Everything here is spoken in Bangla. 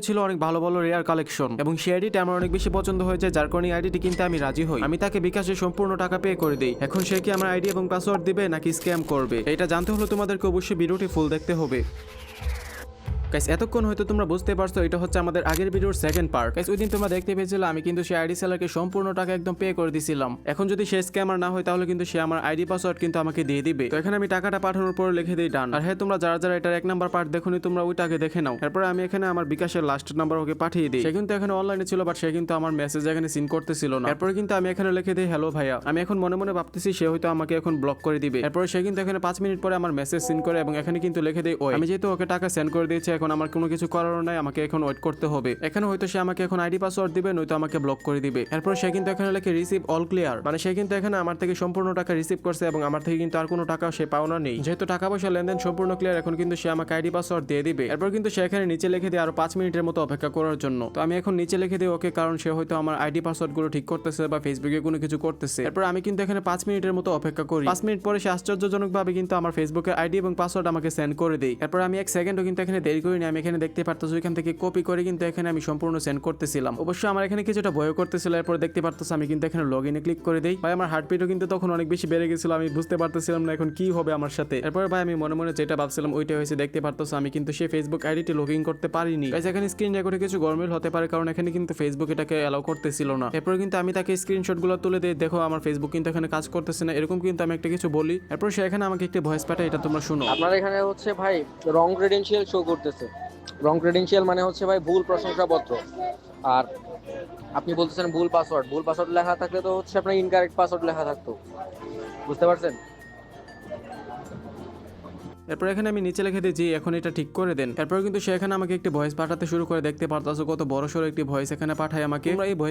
ছিল অনেক ভালো ভালো রেয়ার কালেকশন এবং সেই আইডিটা আমার অনেক বেশি পছন্দ হয়েছে, যার কারণে আইডিটি কিনতে আমি রাজি হই। আমি তাকে বিকাশে সম্পূর্ণ টাকা পে করে দিই। এখন সে কি আমার আইডি এবং পাসওয়ার্ড দিবে নাকি স্ক্যাম করবে, এটা জানতে হলে তোমাদেরকে অবশ্যই ভিডিওটি ফুল দেখতে হবে। গাইস এতক্ষণ হয়তো তোমরা বুঝতে পারছো এটা হচ্ছে আমাদের আগের ভিডিওর সেকেন্ড পার্ট। গাইস ওইদিন তোমরা দেখতে পেয়েছিলে আমি কিন্তু সেই আইডি সেলারকে সম্পূর্ণ টাকা একদম পে করে দিয়েছিলাম। এখন যদি সে স্ক্যামার না হয় তাহলে কিন্তু সে আমার আইডি পাসওয়ার্ড কিন্তু আমাকে দিয়ে দিবে। তো এখানে আমি টাকাটা পাঠানোর পর লিখে দিই ডান। আর হ্যাঁ, তোমরা যারা যারা এটার এক নাম্বার পার্ট দেখোনি তোমরা ওইটাকে দেখে নাও। এরপরে আমি এখানে আমার বিকাশের লাস্ট নাম্বার ওকে পাঠিয়ে দিই। সে কিন্তু এখানে অনলাইনে ছিল, বাট সে কিন্তু আমার মেসেজ এখানে সিন করতেছিল না। এরপরে কিন্তু আমি এখানে লিখে দিই হ্যালো ভাইয়া। আমি এখন মনে মনে ভাবতেছি সে হয়তো আমাকে এখন ব্লক করে দিবে। এরপরে সে কিন্তু এখানে 5 মিনিট পরে আমার মেসেজ সিন করে এবং এখানে কিন্তু লিখে দেই ওই। আমি যেহেতু ওকে টাকা সেন্ড করে দিয়েছি, এখন আমার কোনো কিছু করার নাই, আমাকে এখন ওয়েট করতে হবে। এখানে হয়তো সে আমাকে এখন আইডি পাসওয়ার্ড দিবে, নয়তো আমাকে ব্লক করে দিবে। এরপর সে কিন্তু এখানে লেখে রিসিভ অল ক্লিয়ার, মানে সে কিন্তু এখানে আমার থেকে সম্পূর্ণ টাকা রিসিভ করছে এবং আমার থেকে কিন্তু আর কোনো টাকা সে পাওনা নেই। যেহেতু টাকা পয়সা লেনদেন সম্পূর্ণ ক্লিয়ার, এখন কিন্তু সে আমাকে আইডি পাসওয়ার্ড দিয়ে দিবে। এরপর কিন্তু সে এখানে নিচে লিখে দিয়ে আরো 5 মিনিটের মতো অপেক্ষা করার জন্য। তো আমি এখন নিচে লিখে দিই ওকে, কারণ সে হয়তো আমার আইডি পাসওয়ার্ড গুলো ঠিক করতেছে বা ফেসবুকে কোনো কিছু করতেছে। এরপর আমি কিন্তু এখানে 5 মিনিটের মতো অপেক্ষা করি। 5 মিনিট পরে সে আশ্চর্যজনক ভাবে কিন্তু আমার ফেসবুকের আইডি এবং পাসওয়ার্ড আমাকে সেন্ড করে দেই। এরপর আমি 1 সেকেন্ডও কিন্তু এখানে দেরি করিনি। আমি এখানে দেখতে পারতেছি এখান থেকে কপি করে কিন্তু এখানে আমি সম্পূর্ণ সেন্ড করতেছিলাম। অবশ্যই আমার এখানে কিছুটা ভয় করতেছিল। এরপর দেখতে পারতেছি আমি কিন্তু এখানে লগইনে ক্লিক করে দেই। ভাই আমার হার্টবিটও কিন্তু তখন অনেক বেশি বেড়ে গেছিল, আমি বুঝতে পারতেছিলাম না এখন কি হবে আমার সাথে। এরপর ভাই আমি মনে মনে যেটা ভাবছিলাম ওইটা হয়েছে। দেখতে পারতেছি আমি কিন্তু সেই ফেসবুক আইডিটি লগইন করতে পারিনি। গাইস এখানে স্ক্রিন রেকর্ডে কিছু গরমিল হতে পারে, কারণ এখানে কিন্তু ফেসবুক এটাকে অ্যালাউ করতেছিল না। এরপর কিন্তু আমি তাকে স্ক্রিনশটগুলো তুলে দেই, দেখো আমার ফেসবুক কিন্তু এখানে কাজ করতেছে না, এরকম কিন্তু আমি একটা কিছু বলি। এরপর সে এখানে আমাকে একটা ভয়েস পাঠায়, এটা তোমরা শুনো। আপনার এখানে হচ্ছে ভাই রং ক্রেডেনশিয়াল শো করতেছে। রং ক্রেডেনশিয়াল মানে হচ্ছে ভাই ভুল প্রশংসাপত্র। আর আপনি বলতেছেন ভুল পাসওয়ার্ড। ভুল পাসওয়ার্ড লেখা থাকলে তো হচ্ছে আপনার ইনকারেক্ট পাসওয়ার্ড লেখা থাকতো। বুঝতে পারছেন? এরপর এখানে আমি নিচে লিখে দিয়েছি এখন এটা ঠিক করে দেন। এরপর কিন্তু সে এখানে আমাকে একটি ভয়েস পাঠাতে শুরু করে। দেখতে পারতাছো কত বড় সড়ো একটি ভয়েস এখানে পাঠায় আমাকে। তোমরা এই ভয়েস